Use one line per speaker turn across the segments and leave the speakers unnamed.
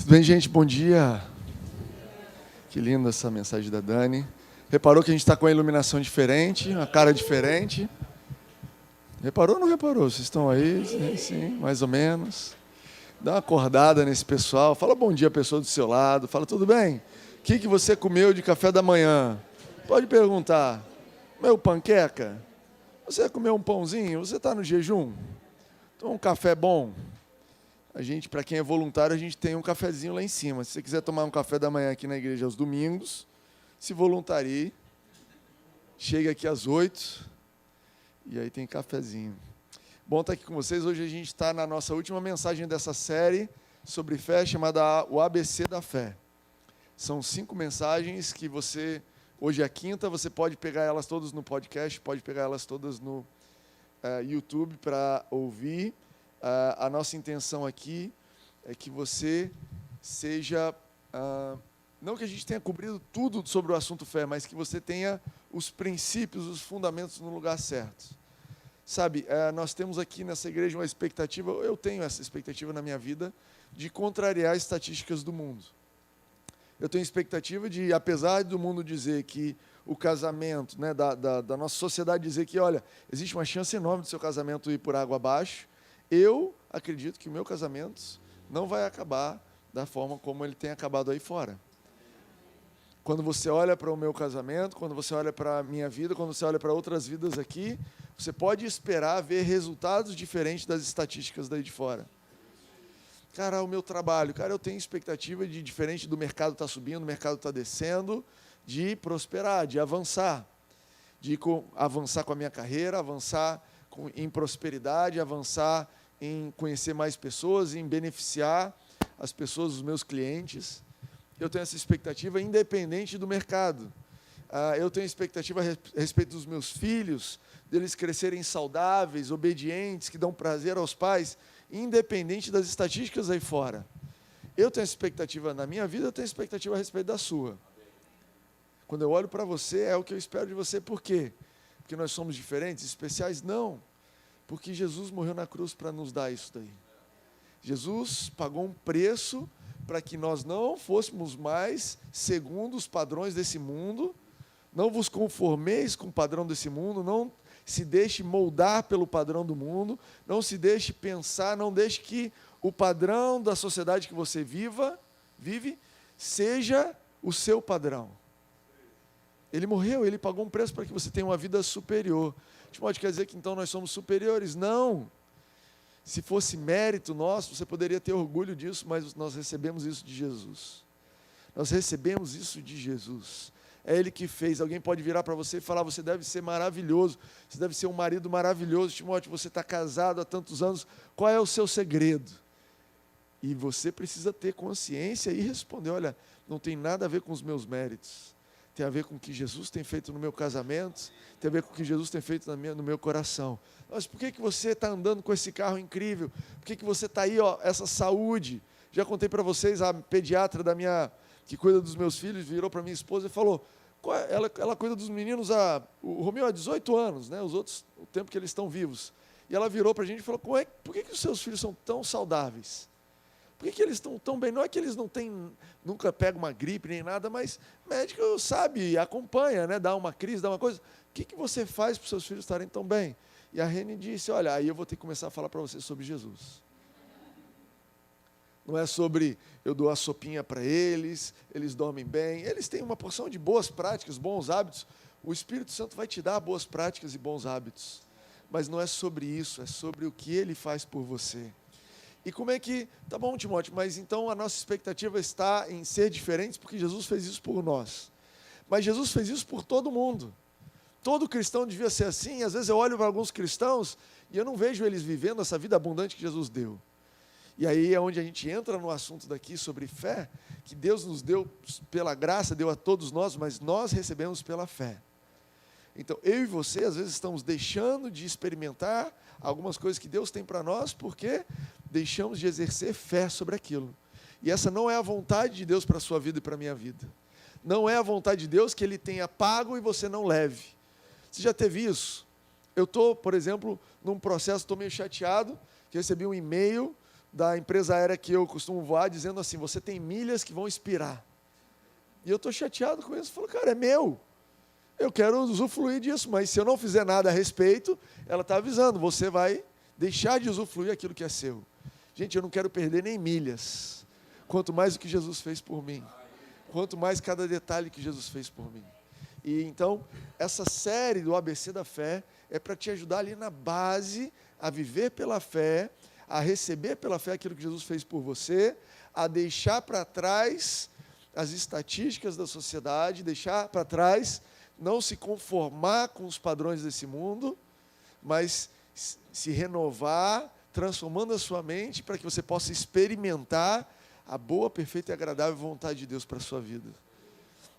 Tudo bem, gente? Bom dia. Que linda essa mensagem da Dani. Reparou que a gente está com a iluminação diferente, uma cara diferente? Reparou ou não reparou? Vocês estão aí? Sim, mais ou menos. Dá uma acordada nesse pessoal. Fala bom dia à pessoa do seu lado. Fala, tudo bem? O que você comeu de café da manhã? Pode perguntar. Meu panqueca? Você comeu um pãozinho? Você está no jejum? Então, um café bom? A gente, para quem é voluntário, a gente tem um cafezinho lá em cima. Se você quiser tomar um café da manhã aqui na igreja aos domingos, se voluntarie, chega aqui às 8 e aí tem cafezinho. Bom estar aqui com vocês. Hoje a gente está na nossa última mensagem dessa série sobre fé, chamada o ABC da Fé. São 5 mensagens que você, hoje é a quinta, você pode pegar elas todas no podcast, pode pegar elas todas no YouTube para ouvir. A nossa intenção aqui é que você seja, não que a gente tenha cobrido tudo sobre o assunto fé, mas que você tenha os princípios, os fundamentos no lugar certo. Sabe, nós temos aqui nessa igreja uma expectativa, eu tenho essa expectativa na minha vida, de contrariar as estatísticas do mundo. Eu tenho expectativa de, apesar do mundo dizer que o casamento, né, da nossa sociedade dizer que, olha, existe uma chance enorme do seu casamento ir por água abaixo, eu acredito que o meu casamento não vai acabar da forma como ele tem acabado aí fora. Quando você olha para o meu casamento, quando você olha para a minha vida, quando você olha para outras vidas aqui, você pode esperar ver resultados diferentes das estatísticas daí de fora. Cara, o meu trabalho, eu tenho expectativa de, diferente do mercado estar subindo, o mercado está descendo, de prosperar, de avançar. De avançar com a minha carreira, avançar em prosperidade, avançar em conhecer mais pessoas, em beneficiar as pessoas, os meus clientes. Eu tenho essa expectativa independente do mercado. Eu tenho expectativa a respeito dos meus filhos, deles crescerem saudáveis, obedientes, que dão prazer aos pais, independente das estatísticas aí fora. Eu tenho expectativa na minha vida, eu tenho expectativa a respeito da sua. Quando eu olho para você, é o que eu espero de você. Por quê? Porque nós somos diferentes, especiais? Não. Porque Jesus morreu na cruz para nos dar isso daí. Jesus pagou um preço para que nós não fôssemos mais segundo os padrões desse mundo, não vos conformeis com o padrão desse mundo, não se deixe moldar pelo padrão do mundo, não se deixe pensar, não deixe que o padrão da sociedade que você vive, seja o seu padrão. Ele morreu, ele pagou um preço para que você tenha uma vida superior. Timóteo, quer dizer que então nós somos superiores? Não. Se fosse mérito nosso, você poderia ter orgulho disso, mas nós recebemos isso de Jesus. Nós recebemos isso de Jesus. É Ele que fez. Alguém pode virar para você e falar, você deve ser maravilhoso, você deve ser um marido maravilhoso. Timóteo, você está casado há tantos anos, qual é o seu segredo? E você precisa ter consciência e responder, olha, não tem nada a ver com os meus méritos. Tem a ver com o que Jesus tem feito no meu casamento, tem a ver com o que Jesus tem feito no meu coração. Mas por que você está andando com esse carro incrível? Por que você está aí, essa saúde? Já contei para vocês, a pediatra que cuida dos meus filhos, virou para minha esposa e falou, ela cuida dos meninos, o Romeu há 18 anos, né, os outros, o tempo que eles estão vivos. E ela virou para a gente e falou, por que os seus filhos são tão saudáveis? Por que eles estão tão bem? Não é que eles nunca pegam uma gripe nem nada, mas o médico sabe, acompanha, né? Dá uma crise, dá uma coisa. O que você faz para os seus filhos estarem tão bem? E a Reni disse, olha, aí eu vou ter que começar a falar para você sobre Jesus. Não é sobre eu dou a sopinha para eles dormem bem. Eles têm uma porção de boas práticas, bons hábitos. O Espírito Santo vai te dar boas práticas e bons hábitos. Mas não é sobre isso, é sobre o que Ele faz por você. E como é que... Tá bom, Timóteo, mas então a nossa expectativa está em ser diferentes porque Jesus fez isso por nós. Mas Jesus fez isso por todo mundo. Todo cristão devia ser assim. Às vezes eu olho para alguns cristãos e eu não vejo eles vivendo essa vida abundante que Jesus deu. E aí é onde a gente entra no assunto daqui sobre fé, que Deus nos deu pela graça, deu a todos nós, mas nós recebemos pela fé. Então, eu e você, às vezes, estamos deixando de experimentar algumas coisas que Deus tem para nós, porque deixamos de exercer fé sobre aquilo. E essa não é a vontade de Deus para a sua vida e para a minha vida. Não é a vontade de Deus que Ele tenha pago e você não leve. Você já teve isso? Eu estou, por exemplo, num processo, estou meio chateado, que recebi um e-mail da empresa aérea que eu costumo voar, dizendo assim, você tem milhas que vão expirar. E eu estou chateado com isso. Eu falo, cara, é meu. Eu quero usufruir disso, mas se eu não fizer nada a respeito, ela está avisando, você vai deixar de usufruir aquilo que é seu. Gente, eu não quero perder nem milhas. Quanto mais o que Jesus fez por mim. Quanto mais cada detalhe que Jesus fez por mim. E então, essa série do ABC da fé é para te ajudar ali na base a viver pela fé, a receber pela fé aquilo que Jesus fez por você, a deixar para trás as estatísticas da sociedade, deixar para trás, não se conformar com os padrões desse mundo, mas se renovar, transformando a sua mente para que você possa experimentar a boa, perfeita e agradável vontade de Deus para a sua vida.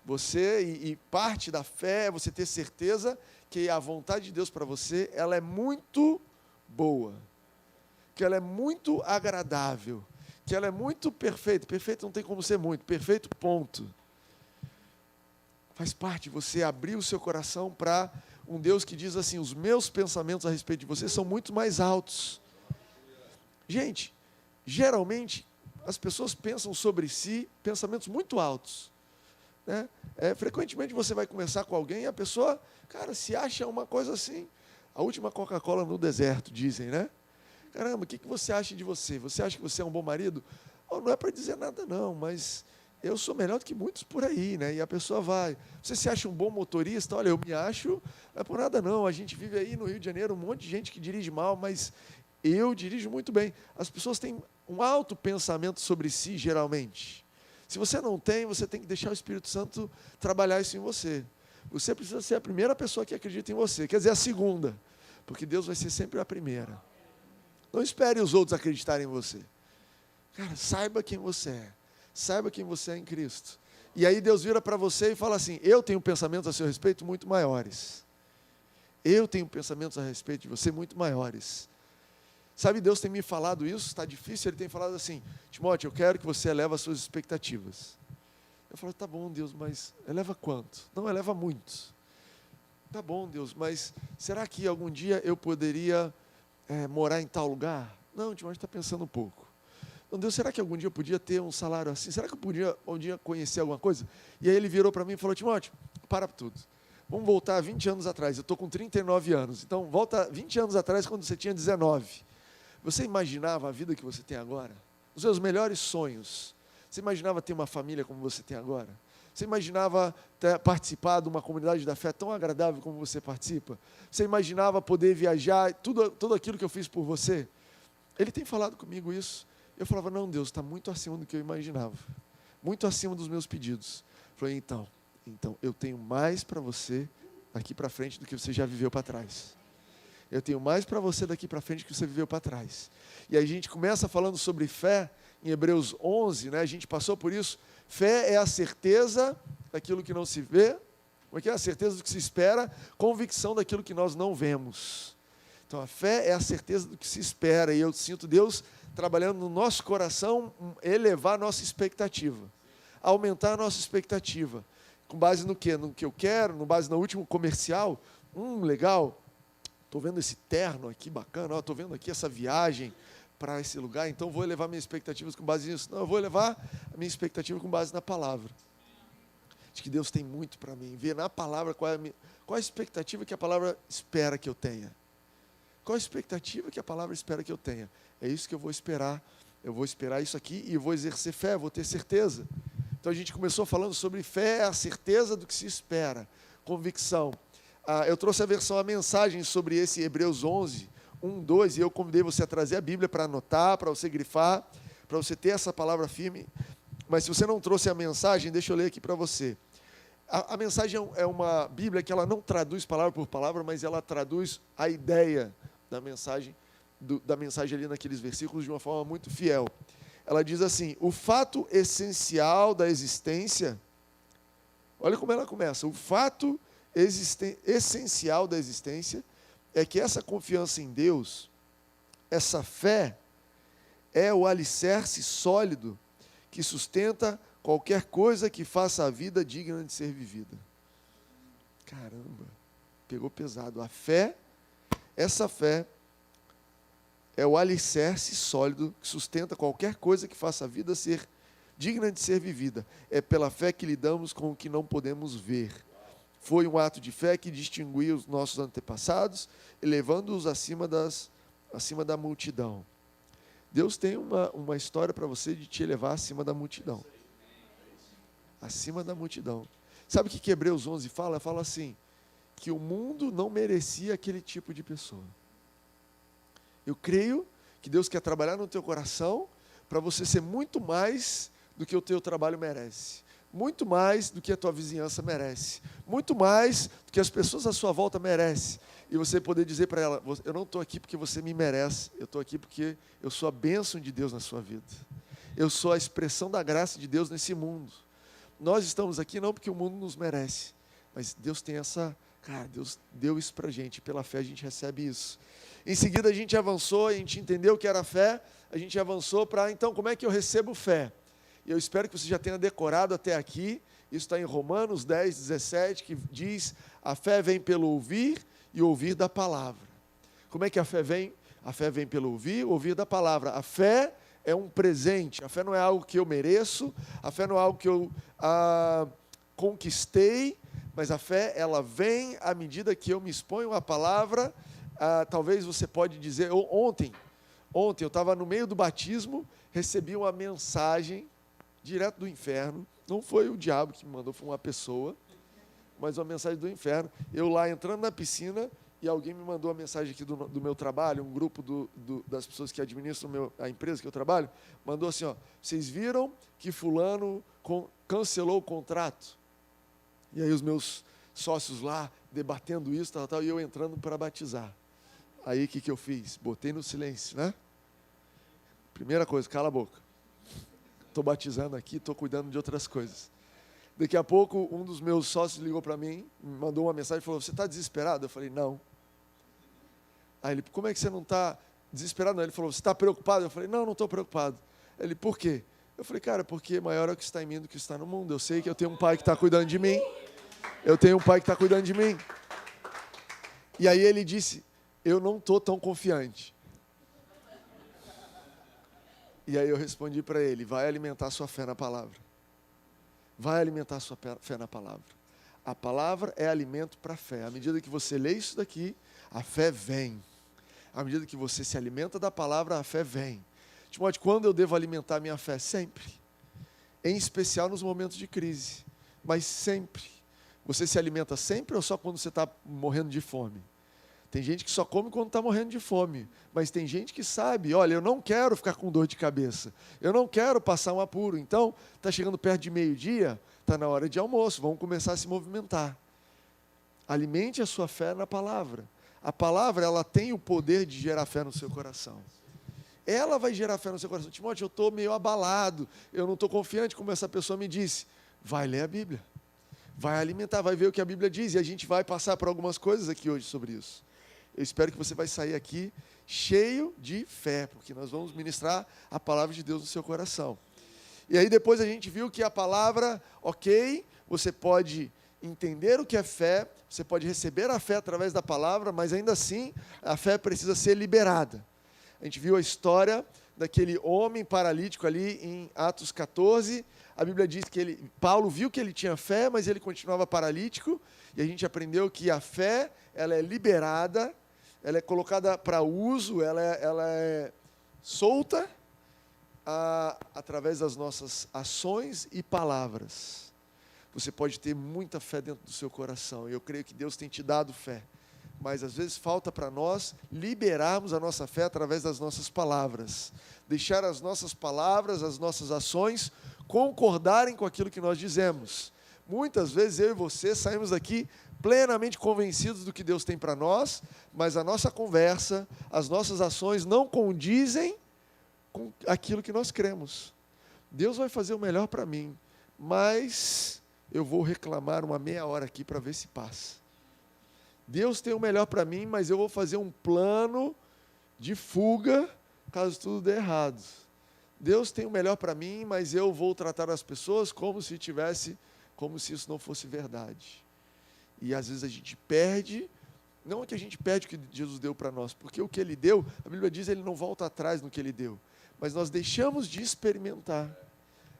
Você, e parte da fé é você ter certeza que a vontade de Deus para você, ela é muito boa, que ela é muito agradável, que ela é muito perfeita. Perfeito não tem como ser muito, perfeito ponto. Faz parte você abrir o seu coração para um Deus que diz assim, os meus pensamentos a respeito de você são muito mais altos. Gente, geralmente as pessoas pensam sobre si pensamentos muito altos. Né? Frequentemente você vai conversar com alguém e a pessoa, cara, se acha uma coisa assim, a última Coca-Cola no deserto, dizem, né? Caramba, o que você acha de você? Você acha que você é um bom marido? Oh, não é para dizer nada não, mas eu sou melhor do que muitos por aí, né? E a pessoa vai, você se acha um bom motorista? Olha, eu me acho, não é por nada não, a gente vive aí no Rio de Janeiro, um monte de gente que dirige mal, mas eu dirijo muito bem. As pessoas têm um alto pensamento sobre si, geralmente. Se você não tem, você tem que deixar o Espírito Santo trabalhar isso em você. Você precisa ser a primeira pessoa que acredita em você, quer dizer, a segunda, porque Deus vai ser sempre a primeira. Não espere os outros acreditarem em você. Cara, saiba quem você é. Saiba quem você é em Cristo. E aí Deus vira para você e fala assim, eu tenho pensamentos a seu respeito muito maiores. Eu tenho pensamentos a respeito de você muito maiores. Sabe, Deus tem me falado isso, está difícil, Ele tem falado assim, Timóteo, eu quero que você eleve as suas expectativas. Eu falo, tá bom, Deus, mas eleva quanto? Não, eleva muito. Tá bom, Deus, mas será que algum dia eu poderia morar em tal lugar? Não, Timóteo está pensando um pouco. Então, Deus, será que algum dia eu podia ter um salário assim? Será que eu podia um dia conhecer alguma coisa? E aí Ele virou para mim e falou, Timóteo, para tudo. Vamos voltar 20 anos atrás, eu estou com 39 anos, então volta 20 anos atrás quando você tinha 19. Você imaginava a vida que você tem agora? Os seus melhores sonhos. Você imaginava ter uma família como você tem agora? Você imaginava participar de uma comunidade da fé tão agradável como você participa? Você imaginava poder viajar, tudo aquilo que eu fiz por você? Ele tem falado comigo isso. Eu falava, não, Deus, está muito acima do que eu imaginava. Muito acima dos meus pedidos. Eu falei, então, eu tenho mais para você daqui para frente do que você já viveu para trás. Eu tenho mais para você daqui para frente que você viveu para trás. E aí a gente começa falando sobre fé, em Hebreus 11, né? A gente passou por isso. Fé é a certeza daquilo que não se vê. Como é que é? A certeza do que se espera, convicção daquilo que nós não vemos. Então a fé é a certeza do que se espera. E eu sinto Deus trabalhando no nosso coração, elevar a nossa expectativa. Aumentar a nossa expectativa. Com base no quê? No que eu quero, com base no último comercial. Legal. Estou vendo esse terno aqui bacana, estou vendo aqui essa viagem para esse lugar, então vou elevar minhas expectativas com base nisso. Não, eu vou elevar a minha expectativa com base na palavra. De que Deus tem muito para mim. Ver na palavra qual a expectativa que a palavra espera que eu tenha. Qual a expectativa que a palavra espera que eu tenha. É isso que eu vou esperar. Eu vou esperar isso aqui e eu vou exercer fé, vou ter certeza. Então a gente começou falando sobre fé, a certeza do que se espera. Convicção. Eu trouxe a mensagem sobre esse Hebreus 11, 1, 2, e eu convidei você a trazer a Bíblia para anotar, para você grifar, para você ter essa palavra firme. Mas se você não trouxe a mensagem, deixa eu ler aqui para você. A mensagem é uma Bíblia que ela não traduz palavra por palavra, mas ela traduz a ideia da mensagem ali naqueles versículos de uma forma muito fiel. Ela diz assim, o fato essencial da existência, olha como ela começa, o fato essencial da existência é que essa confiança em Deus, essa fé, é o alicerce sólido que sustenta qualquer coisa que faça a vida digna de ser vivida. Caramba, pegou pesado. A fé, essa fé, é o alicerce sólido que sustenta qualquer coisa que faça a vida ser digna de ser vivida. É pela fé que lidamos com o que não podemos ver. Foi um ato de fé que distinguiu os nossos antepassados, elevando-os acima da multidão. Deus tem uma história para você de te elevar acima da multidão. Acima da multidão. Sabe o que Hebreus 11 fala? Fala assim, que o mundo não merecia aquele tipo de pessoa. Eu creio que Deus quer trabalhar no teu coração para você ser muito mais do que o teu trabalho merece. Muito mais do que a tua vizinhança merece. Muito mais do que as pessoas à sua volta merecem. E você poder dizer para ela, eu não estou aqui porque você me merece, eu estou aqui porque eu sou a bênção de Deus na sua vida. Eu sou a expressão da graça de Deus nesse mundo. Nós estamos aqui não porque o mundo nos merece, mas Deus tem Deus deu isso para a gente, pela fé a gente recebe isso. Em seguida a gente avançou, a gente entendeu o que era fé, a gente avançou para, então, como é que eu recebo fé? E eu espero que você já tenha decorado até aqui, isso está em Romanos 10, 17, que diz, a fé vem pelo ouvir e ouvir da palavra. Como é que a fé vem? A fé vem pelo ouvir da palavra. A fé é um presente, a fé não é algo que eu mereço, a fé não é algo que eu conquistei, mas a fé, ela vem à medida que eu me exponho à palavra. Talvez você pode dizer, ontem eu estava no meio do batismo, recebi uma mensagem direto do inferno, não foi o diabo que me mandou, foi uma pessoa, mas uma mensagem do inferno. Eu lá entrando na piscina, e alguém me mandou uma mensagem aqui do meu trabalho, um grupo das pessoas que administram a empresa que eu trabalho, mandou assim, vocês viram que fulano cancelou o contrato? E aí os meus sócios lá, debatendo isso, e eu entrando para batizar. Aí o que eu fiz? Botei no silêncio, né? Primeira coisa, cala a boca. Estou batizando aqui, estou cuidando de outras coisas. Daqui a pouco, um dos meus sócios ligou para mim, me mandou uma mensagem e falou, você está desesperado? Eu falei, não. Aí ele, como é que você não está desesperado? Não. Ele falou, você está preocupado? Eu falei, não estou preocupado. Ele, por quê? Eu falei, cara, porque maior é o que está em mim do que está no mundo. Eu sei que eu tenho um pai que está cuidando de mim. Eu tenho um pai que está cuidando de mim. E aí ele disse, eu não estou tão confiante. E aí eu respondi para ele, vai alimentar sua fé na palavra. Vai alimentar sua fé na palavra. A palavra é alimento para a fé. À medida que você lê isso daqui, a fé vem. À medida que você se alimenta da palavra, a fé vem. Timóteo, quando eu devo alimentar minha fé? Sempre. Em especial nos momentos de crise. Mas sempre. Você se alimenta sempre ou só quando você está morrendo de fome? Tem gente que só come quando está morrendo de fome. Mas tem gente que sabe, olha, eu não quero ficar com dor de cabeça. Eu não quero passar um apuro. Então, está chegando perto de meio-dia, está na hora de almoço, vamos começar a se movimentar. Alimente a sua fé na palavra. A palavra, ela tem o poder de gerar fé no seu coração. Ela vai gerar fé no seu coração. Timóteo, eu estou meio abalado, eu não estou confiante, como essa pessoa me disse. Vai ler a Bíblia. Vai alimentar, vai ver o que a Bíblia diz. E a gente vai passar por algumas coisas aqui hoje sobre isso. Eu espero que você vai sair aqui cheio de fé, porque nós vamos ministrar a palavra de Deus no seu coração. E aí depois a gente viu que a palavra, ok, você pode entender o que é fé, você pode receber a fé através da palavra, mas ainda assim a fé precisa ser liberada. A gente viu a história daquele homem paralítico ali em Atos 14, a Bíblia diz que Paulo viu que ele tinha fé, mas ele continuava paralítico, e a gente aprendeu que a fé, ela é liberada, ela é colocada para uso, ela é solta através das nossas ações e palavras. Você pode ter muita fé dentro do seu coração, e eu creio que Deus tem te dado fé, mas às vezes falta para nós liberarmos a nossa fé através das nossas palavras, deixar as nossas palavras, as nossas ações concordarem com aquilo que nós dizemos. Muitas vezes eu e você saímos daqui plenamente convencidos do que Deus tem para nós, mas a nossa conversa, as nossas ações não condizem com aquilo que nós cremos. Deus vai fazer o melhor para mim, mas eu vou reclamar uma meia hora aqui para ver se passa. Deus tem o melhor para mim, mas eu vou fazer um plano de fuga caso tudo dê errado. Deus tem o melhor para mim, mas eu vou tratar as pessoas como se isso não fosse verdade. E às vezes a gente perde Não é que a gente perde o que Jesus deu para nós, porque o que Ele deu, a Bíblia diz, Ele não volta atrás no que Ele deu. Mas nós deixamos de experimentar.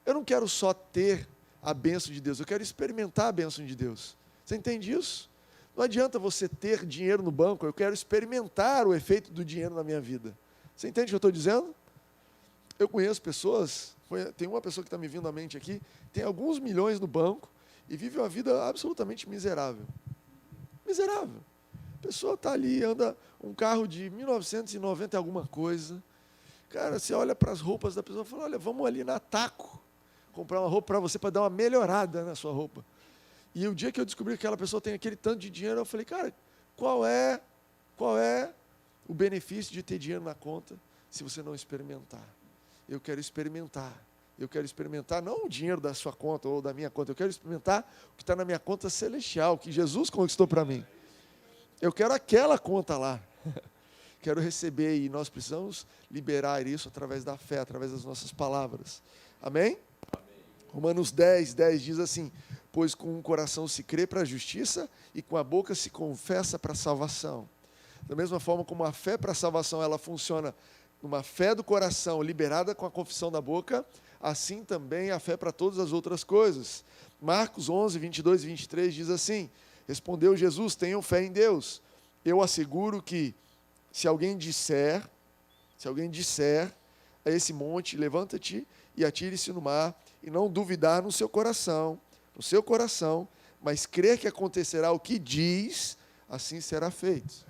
Eu não quero só ter a bênção de Deus, eu quero experimentar a bênção de Deus. Você entende isso? Não adianta você ter dinheiro no banco, eu quero experimentar o efeito do dinheiro na minha vida. Você entende o que eu estou dizendo? Eu conheço pessoas, tem uma pessoa que está me vindo à mente aqui, tem alguns milhões no banco e vive uma vida absolutamente miserável. Miserável. A pessoa está ali, anda um carro de 1990 e alguma coisa. Cara, você olha para as roupas da pessoa e fala, olha, vamos ali na Taco comprar uma roupa para você, para dar uma melhorada na sua roupa. E o dia que eu descobri que aquela pessoa tem aquele tanto de dinheiro, eu falei, cara, qual é o benefício de ter dinheiro na conta se você não experimentar? Eu quero experimentar. Eu quero experimentar não o dinheiro da sua conta ou da minha conta, eu quero experimentar o que está na minha conta celestial, que Jesus conquistou para mim. Eu quero aquela conta lá. Quero receber e nós precisamos liberar isso através da fé, através das nossas palavras. Amém? Romanos 10 diz assim, pois com o coração se crê para a justiça e com a boca se confessa para a salvação. Da mesma forma como a fé para a salvação ela funciona numa fé do coração liberada com a confissão da boca, assim também a fé para todas as outras coisas. Marcos 11, 22 e 23 diz assim, respondeu Jesus, tenham fé em Deus. Eu asseguro que se alguém disser a esse monte, levanta-te e atire-se no mar, e não duvidar no seu coração, mas crer que acontecerá o que diz, assim será feito.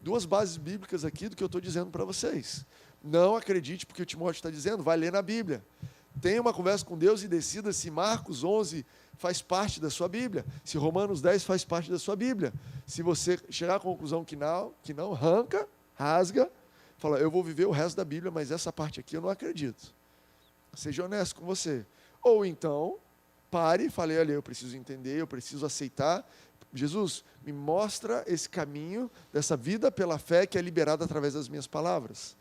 Duas bases bíblicas aqui do que eu estou dizendo para vocês. Não acredite porque o Timóteo está dizendo, vai ler na Bíblia. Tenha uma conversa com Deus e decida se Marcos 11 faz parte da sua Bíblia, se Romanos 10 faz parte da sua Bíblia. Se você chegar à conclusão que não, rasga, fala, eu vou viver o resto da Bíblia, mas essa parte aqui eu não acredito. Seja honesto com você. Ou então, pare e fale, olha, eu preciso entender, eu preciso aceitar. Jesus, me mostra esse caminho dessa vida pela fé que é liberada através das minhas palavras.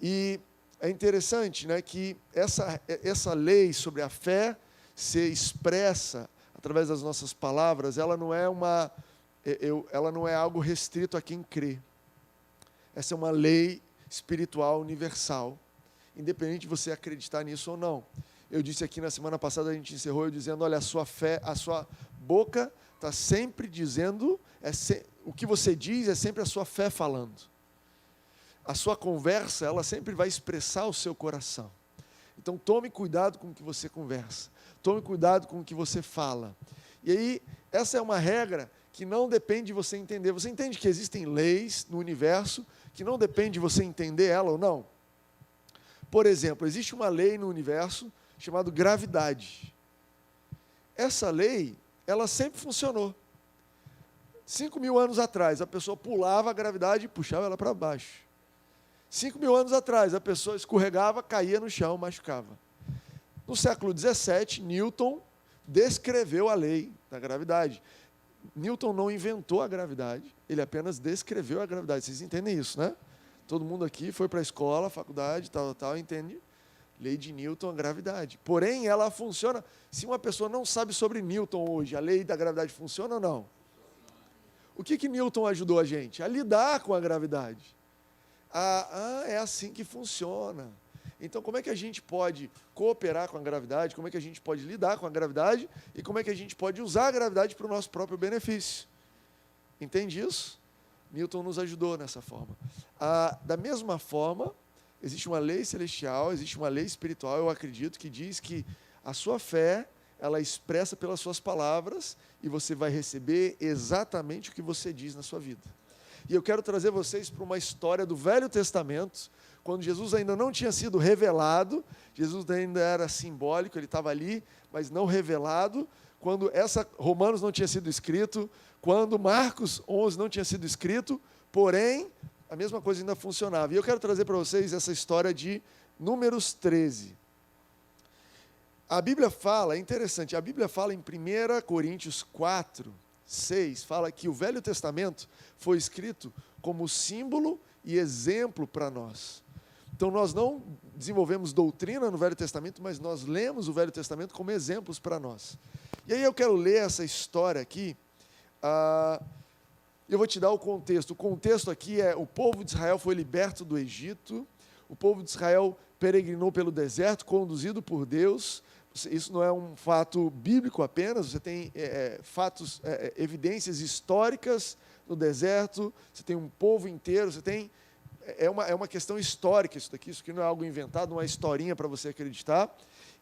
E é interessante, né, que essa lei sobre a fé ser expressa através das nossas palavras, ela não é algo restrito a quem crê. Essa é uma lei espiritual universal, independente de você acreditar nisso ou não. Eu disse aqui na semana passada, a gente encerrou eu dizendo, olha, a sua boca está sempre dizendo, o que você diz é sempre a sua fé falando. A sua conversa, ela sempre vai expressar o seu coração. Então, tome cuidado com o que você conversa. Tome cuidado com o que você fala. E aí, essa é uma regra que não depende de você entender. Você entende que existem leis no universo que não depende de você entender ela ou não? Por exemplo, existe uma lei no universo chamada gravidade. Essa lei, ela sempre funcionou. 5.000 anos atrás, a pessoa pulava a gravidade e puxava ela para baixo. 5.000 anos atrás, a pessoa escorregava, caía no chão, machucava. No século 17, Newton descreveu a lei da gravidade. Newton não inventou a gravidade, ele apenas descreveu a gravidade. Vocês entendem isso, né? Todo mundo aqui foi para a escola, faculdade, tal, entende? Lei de Newton, a gravidade. Porém, ela funciona. Se uma pessoa não sabe sobre Newton hoje, a lei da gravidade funciona ou não? O que Newton ajudou a gente? A lidar com a gravidade. É assim que funciona. Então, como é que a gente pode cooperar com a gravidade? Como é que a gente pode lidar com a gravidade? E como é que a gente pode usar a gravidade para o nosso próprio benefício? Entende isso? Newton nos ajudou nessa forma. Da mesma forma, existe uma lei celestial, existe uma lei espiritual, eu acredito, que diz que a sua fé, ela é expressa pelas suas palavras e você vai receber exatamente o que você diz na sua vida. E eu quero trazer vocês para uma história do Velho Testamento, quando Jesus ainda não tinha sido revelado, Jesus ainda era simbólico, ele estava ali, mas não revelado, quando Romanos não tinha sido escrito, quando Marcos 11 não tinha sido escrito, porém, a mesma coisa ainda funcionava. E eu quero trazer para vocês essa história de Números 13. A Bíblia fala, é interessante, a Bíblia fala em 1 Coríntios 4, 6, fala que o Velho Testamento foi escrito como símbolo e exemplo para nós. Então nós não desenvolvemos doutrina no Velho Testamento, mas nós lemos o Velho Testamento como exemplos para nós. E aí eu quero ler essa história aqui, Eu vou te dar o contexto. O contexto aqui é: o povo de Israel foi liberto do Egito, o povo de Israel peregrinou pelo deserto, conduzido por Deus. Isso não é um fato bíblico apenas, você tem fatos, evidências históricas no deserto, você tem um povo inteiro, você tem... É uma questão histórica isso daqui, isso aqui não é algo inventado, não é historinha para você acreditar.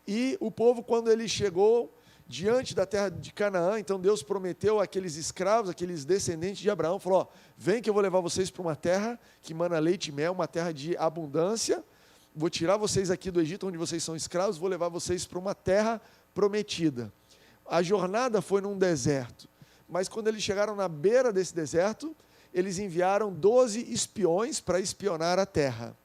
E o povo, quando ele chegou diante da terra de Canaã, então Deus prometeu àqueles escravos, aqueles descendentes de Abraão, falou: ó, vem que eu vou levar vocês para uma terra que mana leite e mel, uma terra de abundância, vou tirar vocês aqui do Egito, onde vocês são escravos, vou levar vocês para uma terra prometida. A jornada foi num deserto, mas quando eles chegaram na beira desse deserto, eles enviaram 12 espiões para espionar a terra. Não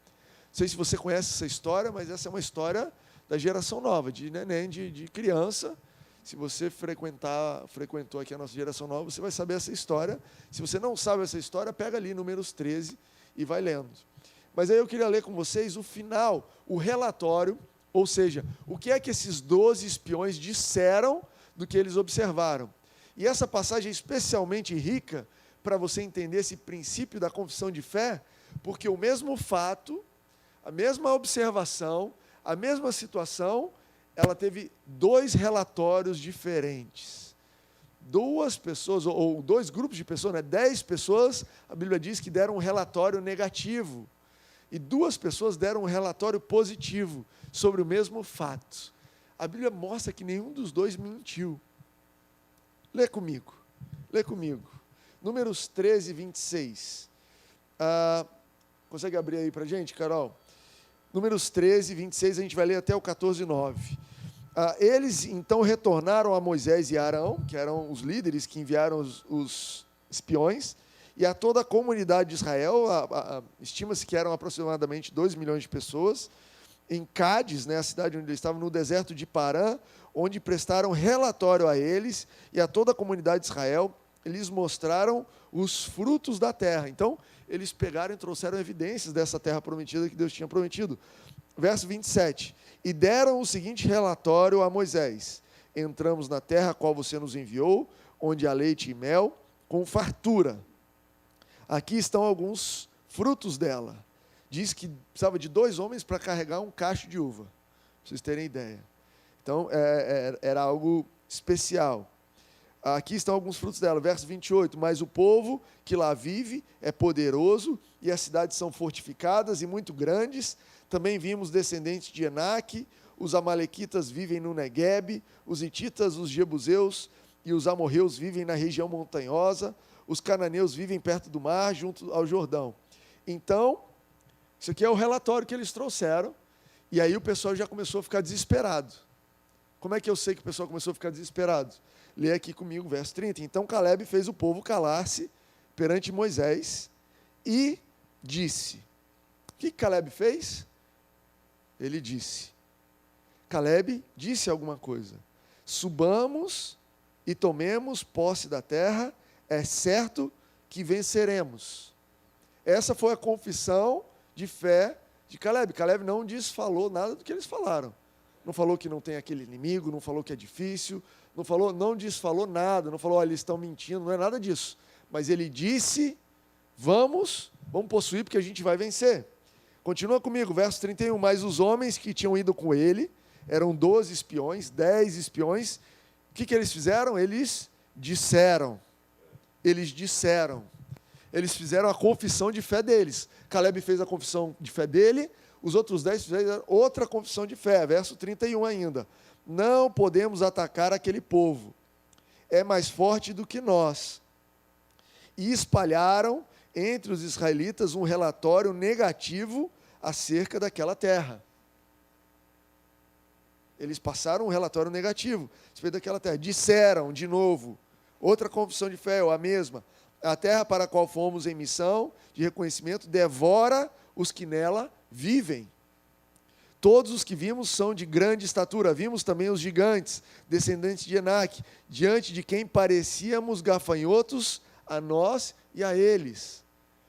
sei se você conhece essa história, mas essa é uma história da geração nova, de neném, de criança. Se você frequentou aqui a nossa geração nova, você vai saber essa história. Se você não sabe essa história, pega ali Números 13 e vai lendo. Mas aí eu queria ler com vocês o final, o relatório, ou seja, o que é que esses 12 espiões disseram do que eles observaram. E essa passagem é especialmente rica para você entender esse princípio da confissão de fé, porque o mesmo fato, a mesma observação, a mesma situação, ela teve 2 relatórios diferentes. 2 pessoas, ou 2 grupos de pessoas, né? 10 pessoas, a Bíblia diz que deram um relatório negativo. E 2 pessoas deram um relatório positivo sobre o mesmo fato. A Bíblia mostra que nenhum dos 2 mentiu. Lê comigo. Números 13, 26. Consegue abrir aí para a gente, Carol? Números 13, 26, a gente vai ler até o 14, 9. Eles então retornaram a Moisés e Arão, que eram os líderes que enviaram os espiões, e a toda a comunidade de Israel, estima-se que eram aproximadamente 2 milhões de pessoas, em Cádiz, né, a cidade onde eles estavam, no deserto de Parã, onde prestaram relatório a eles e a toda a comunidade de Israel. Eles mostraram os frutos da terra. Então, eles pegaram e trouxeram evidências dessa terra prometida que Deus tinha prometido. Verso 27. E deram o seguinte relatório a Moisés: entramos na terra a qual você nos enviou, onde há leite e mel, com fartura. Aqui estão alguns frutos dela. Diz que precisava de 2 homens para carregar um cacho de uva, para vocês terem ideia. Então, era algo especial. Aqui estão alguns frutos dela, verso 28. Mas o povo que lá vive é poderoso, e as cidades são fortificadas e muito grandes. Também vimos descendentes de Enaque, os amalequitas vivem no Neguebe, os hititas, os jebuseus e os amorreus vivem na região montanhosa, os cananeus vivem perto do mar, junto ao Jordão. Então, isso aqui é o relatório que eles trouxeram, e aí o pessoal já começou a ficar desesperado. Como é que eu sei que o pessoal começou a ficar desesperado? Lê aqui comigo, verso 30. Então Caleb fez o povo calar-se perante Moisés e disse. O que Caleb fez? Ele disse. Caleb disse alguma coisa. Subamos e tomemos posse da terra, é certo que venceremos. Essa foi a confissão de fé de Caleb. Caleb não desfalou nada do que eles falaram. Não falou que não tem aquele inimigo, não falou que é difícil, não desfalou nada, não falou: eles estão mentindo, não é nada disso. Mas ele disse: vamos possuir, porque a gente vai vencer. Continua comigo, verso 31. Mas os homens que tinham ido com ele, eram 12 espiões, 10 espiões, o que eles fizeram? Eles disseram. Eles fizeram a confissão de fé deles. Caleb fez a confissão de fé dele, os outros 10 fizeram outra confissão de fé, verso 31 ainda. Não podemos atacar aquele povo, é mais forte do que nós. E espalharam entre os israelitas um relatório negativo acerca daquela terra. Eles passaram um relatório negativo a respeito daquela terra. Disseram, de novo, outra confissão de fé, ou a mesma: a terra para a qual fomos em missão de reconhecimento devora os que nela vivem. Todos os que vimos são de grande estatura. Vimos também os gigantes, descendentes de Enaque, diante de quem parecíamos gafanhotos a nós e a eles.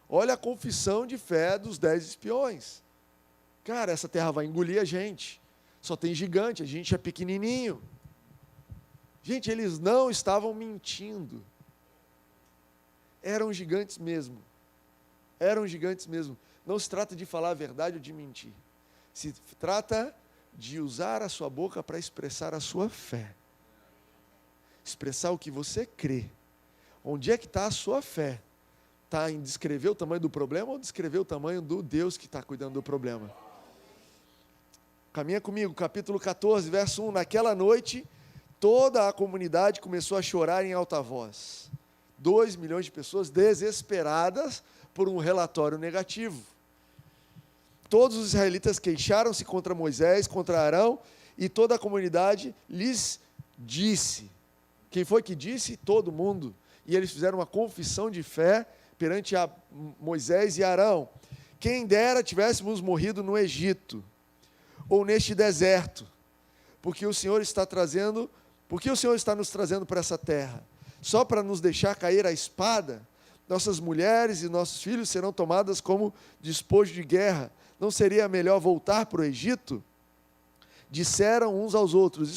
Olha a confissão de fé dos 10 espiões. Cara, essa terra vai engolir a gente. Só tem gigante, a gente é pequenininho. Gente, eles não estavam mentindo. Eram gigantes mesmo. Eram gigantes mesmo. Não se trata de falar a verdade ou de mentir. Se trata de usar a sua boca para expressar a sua fé. Expressar o que você crê. Onde é que está a sua fé? Está em descrever o tamanho do problema ou descrever o tamanho do Deus que está cuidando do problema? Caminha comigo, capítulo 14, verso 1. Naquela noite, toda a comunidade começou a chorar em alta voz. 2 milhões de pessoas desesperadas por um relatório negativo. Todos os israelitas queixaram-se contra Moisés, contra Arão, e toda a comunidade lhes disse. Quem foi que disse? Todo mundo. E eles fizeram uma confissão de fé perante a Moisés e Arão. Quem dera tivéssemos morrido no Egito, ou neste deserto, porque o Senhor está nos trazendo para essa terra? Só para nos deixar cair a espada? Nossas mulheres e nossos filhos serão tomadas como despojo de guerra. Não seria melhor voltar para o Egito? Disseram uns aos outros: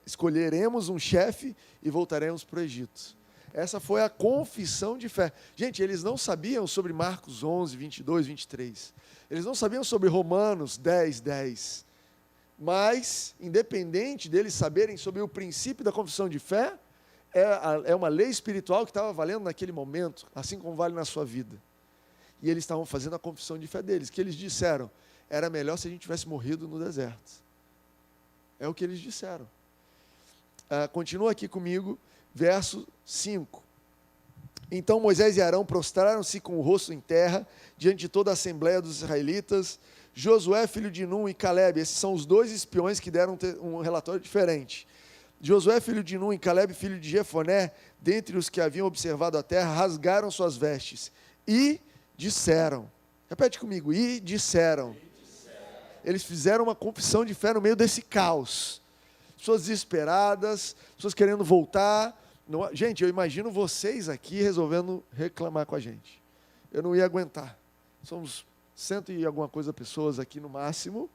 escolheremos um chefe e voltaremos para o Egito. Essa foi a confissão de fé. Gente, eles não sabiam sobre Marcos 11, 22, 23. Eles não sabiam sobre Romanos 10, 10. Mas, independente deles saberem sobre o princípio da confissão de fé, é uma lei espiritual que estava valendo naquele momento, assim como vale na sua vida. E eles estavam fazendo a confissão de fé deles, que eles disseram: era melhor se a gente tivesse morrido no deserto. É o que eles disseram. Continua aqui comigo, verso 5. Então Moisés e Arão prostraram-se com o rosto em terra, diante de toda a assembleia dos israelitas. Josué, filho de Num, e Calebe, esses são os 2 espiões que deram um relatório diferente. Josué, filho de Num, e Calebe, filho de Jefoné, dentre os que haviam observado a terra, rasgaram suas vestes e disseram. Repete comigo: e disseram. Eles fizeram uma confissão de fé no meio desse caos. Pessoas desesperadas, pessoas querendo voltar. Gente, eu imagino vocês aqui resolvendo reclamar com a gente. Eu não ia aguentar. Somos 100 e alguma coisa pessoas aqui no máximo.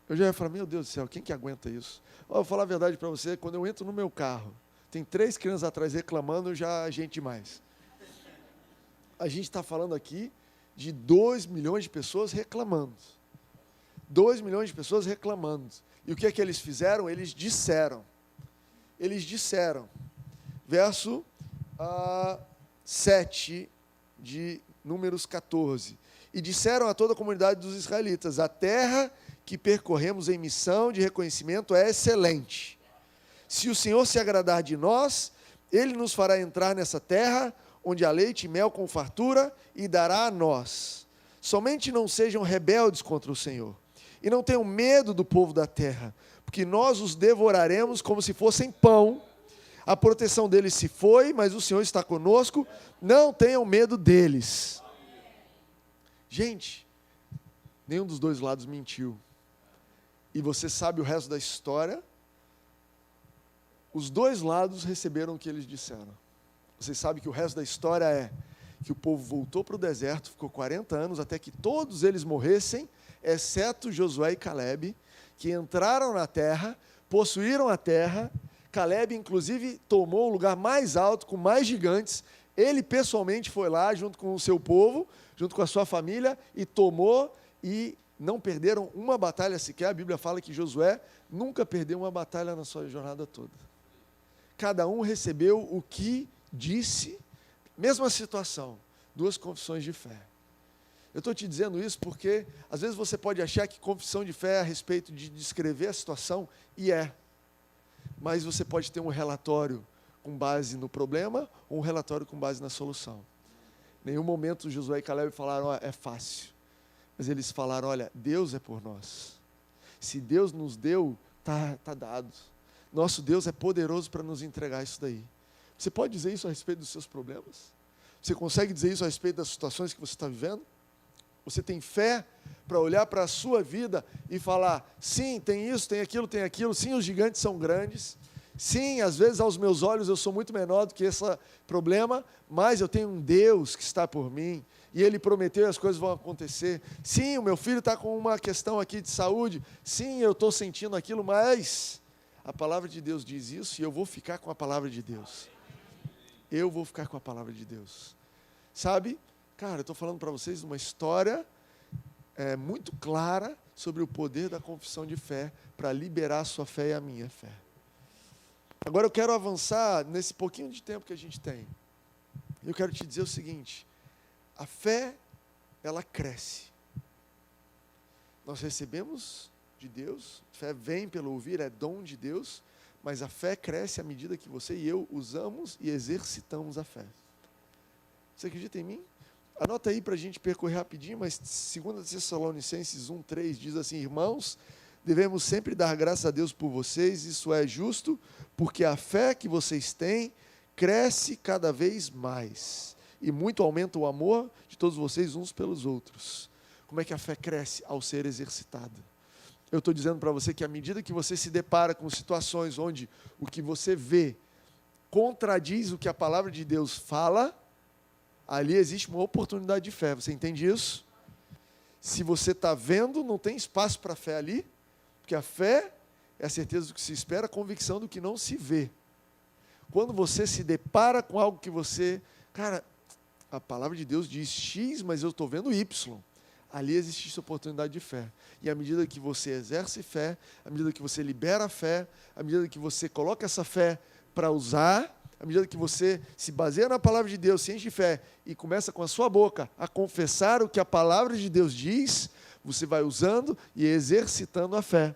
Eu já ia falar: meu Deus do céu, quem que aguenta isso? Eu vou falar a verdade para você, quando eu entro no meu carro, tem 3 crianças atrás reclamando, já é gente demais. A gente está falando aqui de 2 milhões de pessoas reclamando. 2 milhões de pessoas reclamando. E o que é que eles fizeram? Eles disseram. Verso 7 de Números 14. E disseram a toda a comunidade dos israelitas: a terra que percorremos em missão de reconhecimento é excelente. Se o Senhor se agradar de nós, Ele nos fará entrar nessa terra, onde há leite e mel com fartura, e dará a nós. Somente não sejam rebeldes contra o Senhor, e não tenham medo do povo da terra, porque nós os devoraremos como se fossem pão. A proteção deles se foi, mas o Senhor está conosco, não tenham medo deles. Gente, nenhum dos 2 lados mentiu. E você sabe o resto da história? Os 2 lados receberam o que eles disseram. Você sabe que o resto da história é que o povo voltou para o deserto, ficou 40 anos, até que todos eles morressem, exceto Josué e Calebe, que entraram na terra, possuíram a terra. Calebe, inclusive, tomou o lugar mais alto, com mais gigantes. Ele, pessoalmente, foi lá, junto com o seu povo, junto com a sua família, e tomou, e não perderam uma batalha sequer. A Bíblia fala que Josué nunca perdeu uma batalha na sua jornada toda. Cada um recebeu o que disse, mesma situação, 2 confissões de fé. Eu estou te dizendo isso porque, às vezes, você pode achar que confissão de fé é a respeito de descrever a situação, e mas você pode ter um relatório com base no problema, ou um relatório com base na solução. Em nenhum momento Josué e Calebe falaram: é fácil. Mas eles falaram: olha, Deus é por nós. Se Deus nos deu, tá dado. Nosso Deus é poderoso para nos entregar isso daí. Você pode dizer isso a respeito dos seus problemas? Você consegue dizer isso a respeito das situações que você está vivendo? Você tem fé para olhar para a sua vida e falar: sim, tem isso, tem aquilo, sim, os gigantes são grandes, sim, às vezes aos meus olhos eu sou muito menor do que esse problema, mas eu tenho um Deus que está por mim, e Ele prometeu e as coisas vão acontecer. Sim, o meu filho está com uma questão aqui de saúde, sim, eu estou sentindo aquilo, mas a palavra de Deus diz isso, e eu vou ficar com a palavra de Deus. eu vou ficar com a palavra de Deus. Sabe? Cara, eu estou falando para vocês uma história muito clara sobre o poder da confissão de fé para liberar a sua fé e a minha fé. Agora eu quero avançar nesse pouquinho de tempo que a gente tem. Eu quero te dizer o seguinte: a fé, ela cresce. Nós recebemos de Deus, fé vem pelo ouvir, é dom de Deus, mas a fé cresce à medida que você e eu usamos e exercitamos a fé. Você acredita em mim? Anota aí para a gente percorrer rapidinho, mas 2 Tessalonicenses 1,3 diz assim: irmãos, devemos sempre dar graças a Deus por vocês, isso é justo, porque a fé que vocês têm cresce cada vez mais, e muito aumenta o amor de todos vocês uns pelos outros. Como é que a fé cresce? Ao ser exercitada. Eu estou dizendo para você que à medida que você se depara com situações onde o que você vê contradiz o que a palavra de Deus fala, ali existe uma oportunidade de fé. Você entende isso? Se você está vendo, não tem espaço para fé ali, porque a fé é a certeza do que se espera, a convicção do que não se vê. Quando você se depara com algo que você... Cara, a palavra de Deus diz X, mas eu estou vendo Y. Ali existe essa oportunidade de fé. E à medida que você exerce fé, à medida que você libera a fé, à medida que você coloca essa fé para usar, à medida que você se baseia na palavra de Deus, se enche de fé e começa com a sua boca a confessar o que a palavra de Deus diz, você vai usando e exercitando a fé.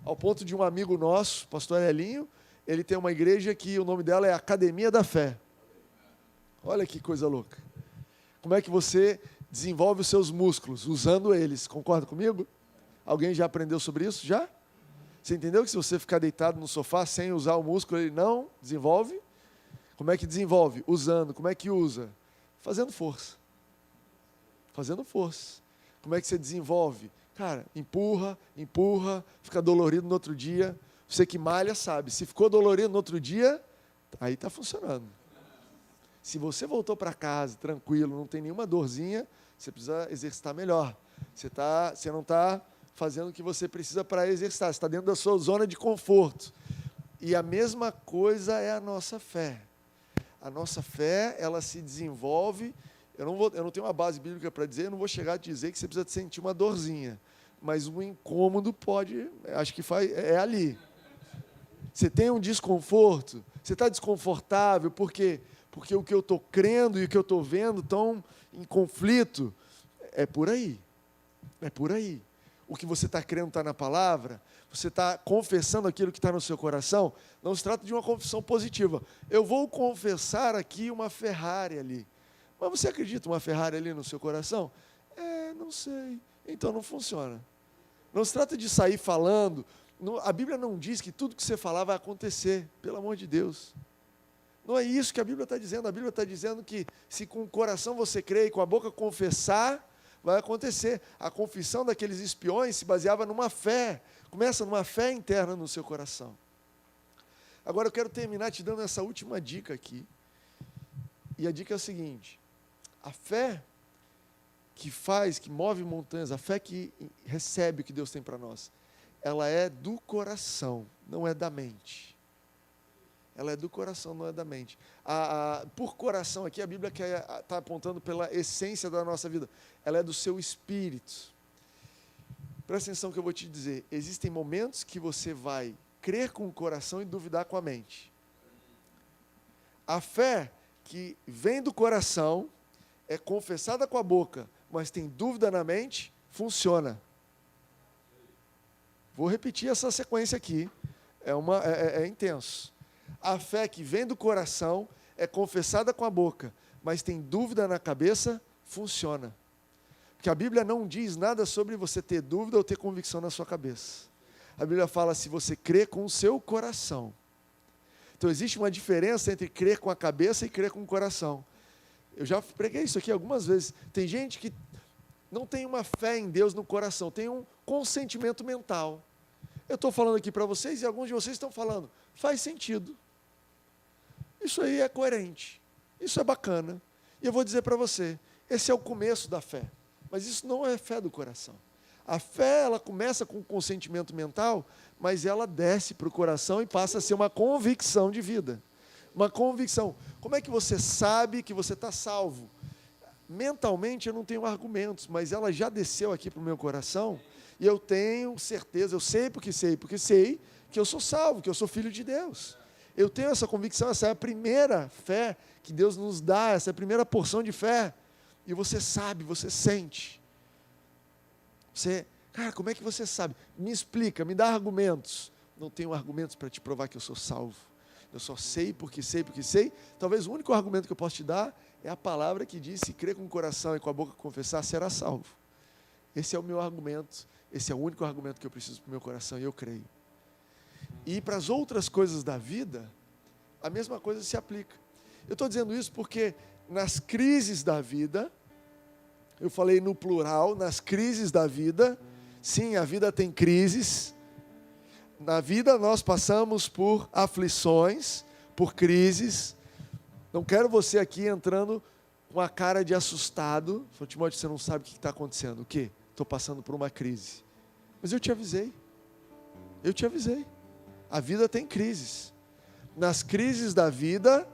Ao ponto de um amigo nosso, pastor Elinho, ele tem uma igreja que o nome dela é Academia da Fé. Olha que coisa louca. Como é que você desenvolve os seus músculos? Usando eles. Concorda comigo? Alguém já aprendeu sobre isso? Já? Você entendeu que se você ficar deitado no sofá sem usar o músculo, ele não desenvolve? Como é que desenvolve? Usando. Como é que usa? Fazendo força. Fazendo força. Como é que você desenvolve? Cara, empurra, fica dolorido no outro dia. Você que malha sabe, se ficou dolorido no outro dia, aí está funcionando. Se você voltou para casa tranquilo, não tem nenhuma dorzinha, você precisa exercitar melhor. Você não está fazendo o que você precisa para exercitar, você está dentro da sua zona de conforto. E a mesma coisa é a nossa fé. A nossa fé, ela se desenvolve. Eu não tenho uma base bíblica para dizer, eu não vou chegar a dizer que você precisa sentir uma dorzinha. Mas um incômodo pode, acho que é ali. Você tem um desconforto, você está desconfortável, por quê? Porque o que eu estou crendo e o que eu estou vendo estão em conflito. É por aí. É por aí. O que você está crendo está na palavra, você está confessando aquilo que está no seu coração, não se trata de uma confissão positiva. Eu vou confessar aqui uma Ferrari ali. Mas você acredita uma Ferrari ali no seu coração? Não sei. Então não funciona. Não se trata de sair falando. A Bíblia não diz que tudo que você falar vai acontecer, pelo amor de Deus. Não é isso que a Bíblia está dizendo. A Bíblia está dizendo que se com o coração você crê e com a boca confessar, vai acontecer. A confissão daqueles espiões se baseava numa fé. Começa numa fé interna no seu coração. Agora eu quero terminar te dando essa última dica aqui. E a dica é a seguinte: a fé que move montanhas, a fé que recebe o que Deus tem para nós, ela é do coração, não é da mente. Ela é do coração, não é da mente. Por coração aqui, a Bíblia está apontando pela essência da nossa vida. Ela é do seu espírito. Presta atenção que eu vou te dizer. Existem momentos que você vai crer com o coração e duvidar com a mente. A fé que vem do coração, é confessada com a boca, mas tem dúvida na mente, funciona. Vou repetir essa sequência aqui. É intenso. A fé que vem do coração, é confessada com a boca, mas tem dúvida na cabeça, funciona. Porque a Bíblia não diz nada sobre você ter dúvida ou ter convicção na sua cabeça. A Bíblia fala se você crê com o seu coração. Então existe uma diferença entre crer com a cabeça e crer com o coração. Eu já preguei isso aqui algumas vezes. Tem gente que não tem uma fé em Deus no coração, tem um consentimento mental. Eu estou falando aqui para vocês e alguns de vocês estão falando, faz sentido. Isso aí é coerente. Isso é bacana. E eu vou dizer para você, esse é o começo da fé. Mas isso não é fé do coração. A fé, ela começa com um consentimento mental, mas ela desce para o coração e passa a ser uma convicção de vida. Uma convicção. Como é que você sabe que você está salvo? Mentalmente eu não tenho argumentos, mas ela já desceu aqui para o meu coração e eu tenho certeza, eu sei porque sei que eu sou salvo, que eu sou filho de Deus. Eu tenho essa convicção, essa é a primeira fé que Deus nos dá, essa é a primeira porção de fé. E você sabe, você sente. Cara, como é que você sabe? Me explica, me dá argumentos. Não tenho argumentos para te provar que eu sou salvo. Eu só sei porque sei. Talvez o único argumento que eu posso te dar é a palavra que diz: se crer com o coração e com a boca confessar, será salvo. Esse é o meu argumento, esse é o único argumento que eu preciso para o meu coração e eu creio. E para as outras coisas da vida, a mesma coisa se aplica. Eu estou dizendo isso porque nas crises da vida, eu falei no plural, nas crises da vida, sim, a vida tem crises. Na vida nós passamos por aflições, por crises. Não quero você aqui entrando com a cara de assustado. Falei: Timóteo, você não sabe o que está acontecendo. O quê? Estou passando por uma crise. Mas eu te avisei. Eu te avisei. A vida tem crises. Nas crises da vida,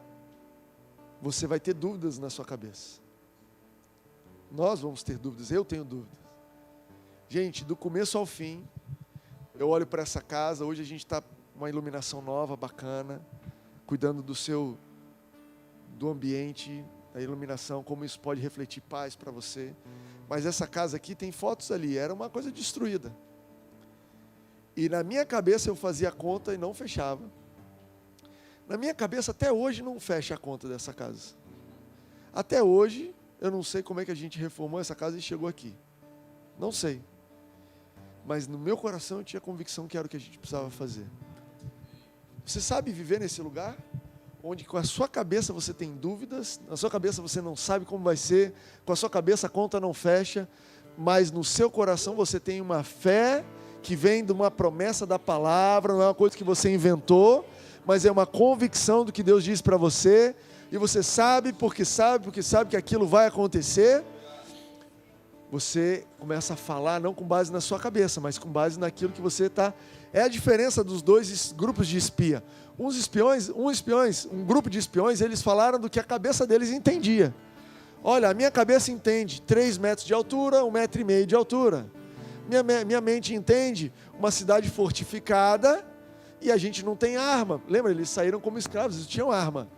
você vai ter dúvidas na sua cabeça. Nós vamos ter dúvidas, eu tenho dúvidas. Gente, do começo ao fim, eu olho para essa casa, hoje a gente está com uma iluminação nova, bacana, cuidando do ambiente, da iluminação, como isso pode refletir paz para você. Mas essa casa aqui tem fotos ali, era uma coisa destruída. E na minha cabeça eu fazia a conta e não fechava. Na minha cabeça até hoje não fecha a conta dessa casa. Até hoje eu não sei como é que a gente reformou essa casa e chegou aqui. Não sei. Mas no meu coração eu tinha convicção que era o que a gente precisava fazer. Você sabe viver nesse lugar? Onde com a sua cabeça você tem dúvidas, na sua cabeça você não sabe como vai ser, com a sua cabeça a conta não fecha, mas no seu coração você tem uma fé que vem de uma promessa da palavra, não é uma coisa que você inventou, mas é uma convicção do que Deus diz para você, e você sabe porque sabe que aquilo vai acontecer. Você começa a falar não com base na sua cabeça, mas com base naquilo que você está. É a diferença dos dois grupos de espia. Um grupo de espiões, eles falaram do que a cabeça deles entendia. Olha, a minha cabeça entende 3 metros de altura, 1,5 metro de altura. Minha mente entende uma cidade fortificada e a gente não tem arma. Lembra, eles saíram como escravos, eles tinham arma.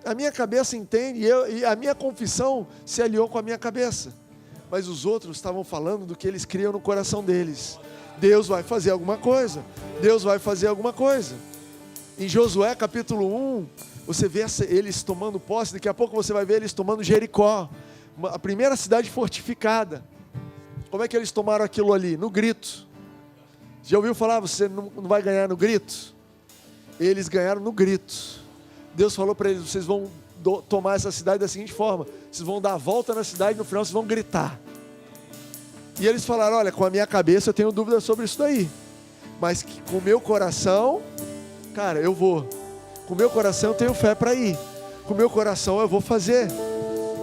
A minha cabeça entende e a minha confissão se aliou com a minha cabeça. Mas os outros estavam falando do que eles criam no coração deles. Deus vai fazer alguma coisa. Deus vai fazer alguma coisa. Em Josué capítulo 1, você vê eles tomando posse. Daqui a pouco você vai ver eles tomando Jericó, a primeira cidade fortificada. Como é que eles tomaram aquilo ali? No grito. Já ouviu falar, você não vai ganhar no grito? Eles ganharam no grito. Deus falou para eles: vocês vão tomar essa cidade da seguinte forma: vocês vão dar a volta na cidade e no final vocês vão gritar. E eles falaram: olha, com a minha cabeça eu tenho dúvida sobre isso daí, mas com o meu coração, cara, eu vou. Com o meu coração eu tenho fé para ir. Com o meu coração eu vou fazer.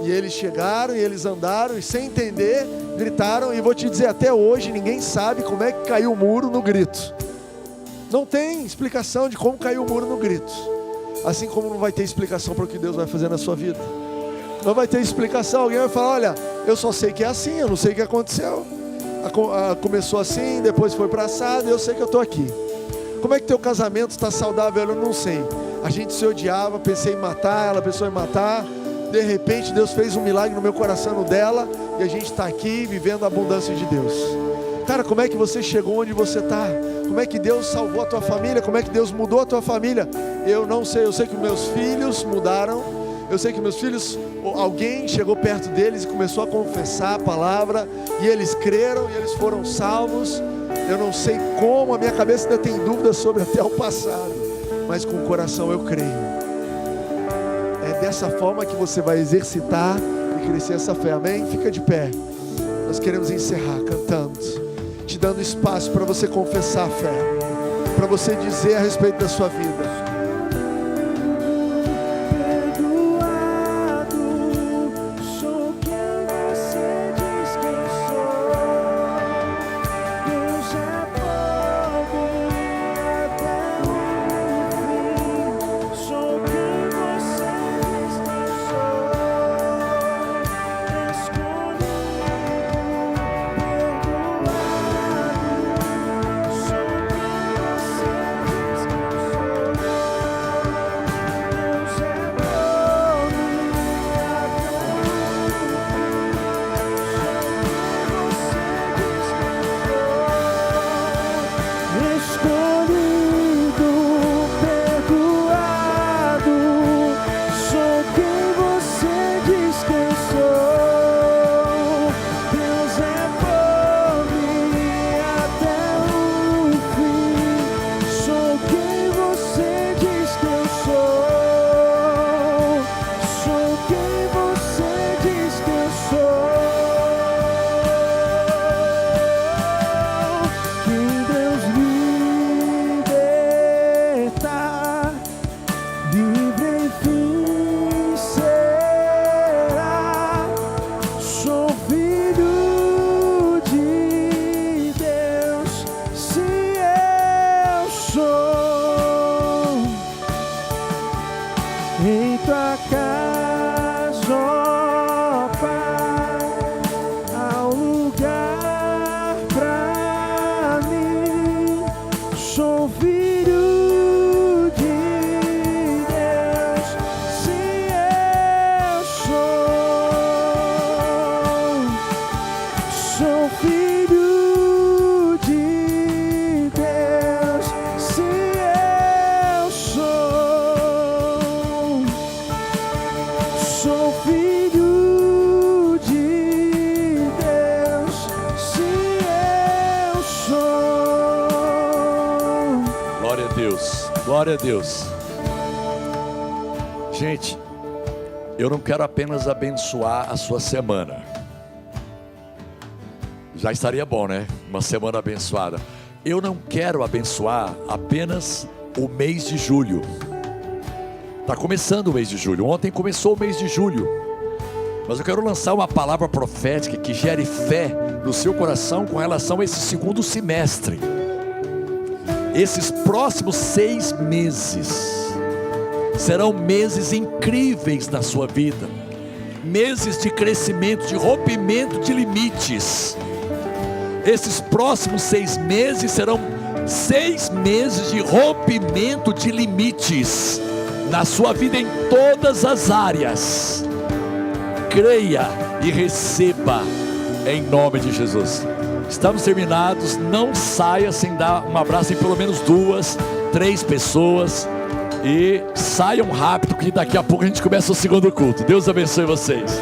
E eles chegaram, e eles andaram, e sem entender, gritaram. E vou te dizer, até hoje ninguém sabe como é que caiu o muro no grito. Não tem explicação de como caiu o muro no grito. Assim como não vai ter explicação para o que Deus vai fazer na sua vida. Não vai ter explicação. Alguém vai falar: olha, eu só sei que é assim, eu não sei o que aconteceu. Começou assim, depois foi para assado, eu sei que eu estou aqui. Como é que teu casamento está saudável? Eu não sei. A gente se odiava, pensei em matar, ela pensou em matar. De repente Deus fez um milagre no meu coração, no dela, e a gente está aqui vivendo a abundância de Deus. Cara, como é que você chegou onde você está? Como é que Deus salvou a tua família? Como é que Deus mudou a tua família? Eu não sei. Eu sei que meus filhos mudaram. Eu sei que meus filhos, alguém chegou perto deles e começou a confessar a palavra, e eles creram e eles foram salvos. Eu não sei como, a minha cabeça ainda tem dúvidas sobre até o passado, mas com o coração eu creio. É dessa forma que você vai exercitar e crescer essa fé, amém? Fica de pé. Nós queremos encerrar cantando, te dando espaço para você confessar a fé, para você dizer a respeito da sua vida.
So Deus, glória a Deus. Gente, eu não quero apenas abençoar a sua semana. Já estaria bom, né? Uma semana abençoada. Eu não quero abençoar apenas o mês de julho. Está começando o mês de julho. Ontem começou o mês de julho. Mas eu quero lançar uma palavra profética que gere fé no seu coração com relação a esse segundo semestre. Esses próximos 6 meses serão meses incríveis na sua vida. Meses de crescimento, de rompimento de limites. Esses próximos 6 meses serão 6 meses de rompimento de limites na sua vida em todas as áreas. Creia e receba em nome de Jesus. Estamos terminados. Não saia sem dar um abraço em pelo menos 2, 3 pessoas. E saiam rápido, que daqui a pouco a gente começa o segundo culto. Deus abençoe vocês.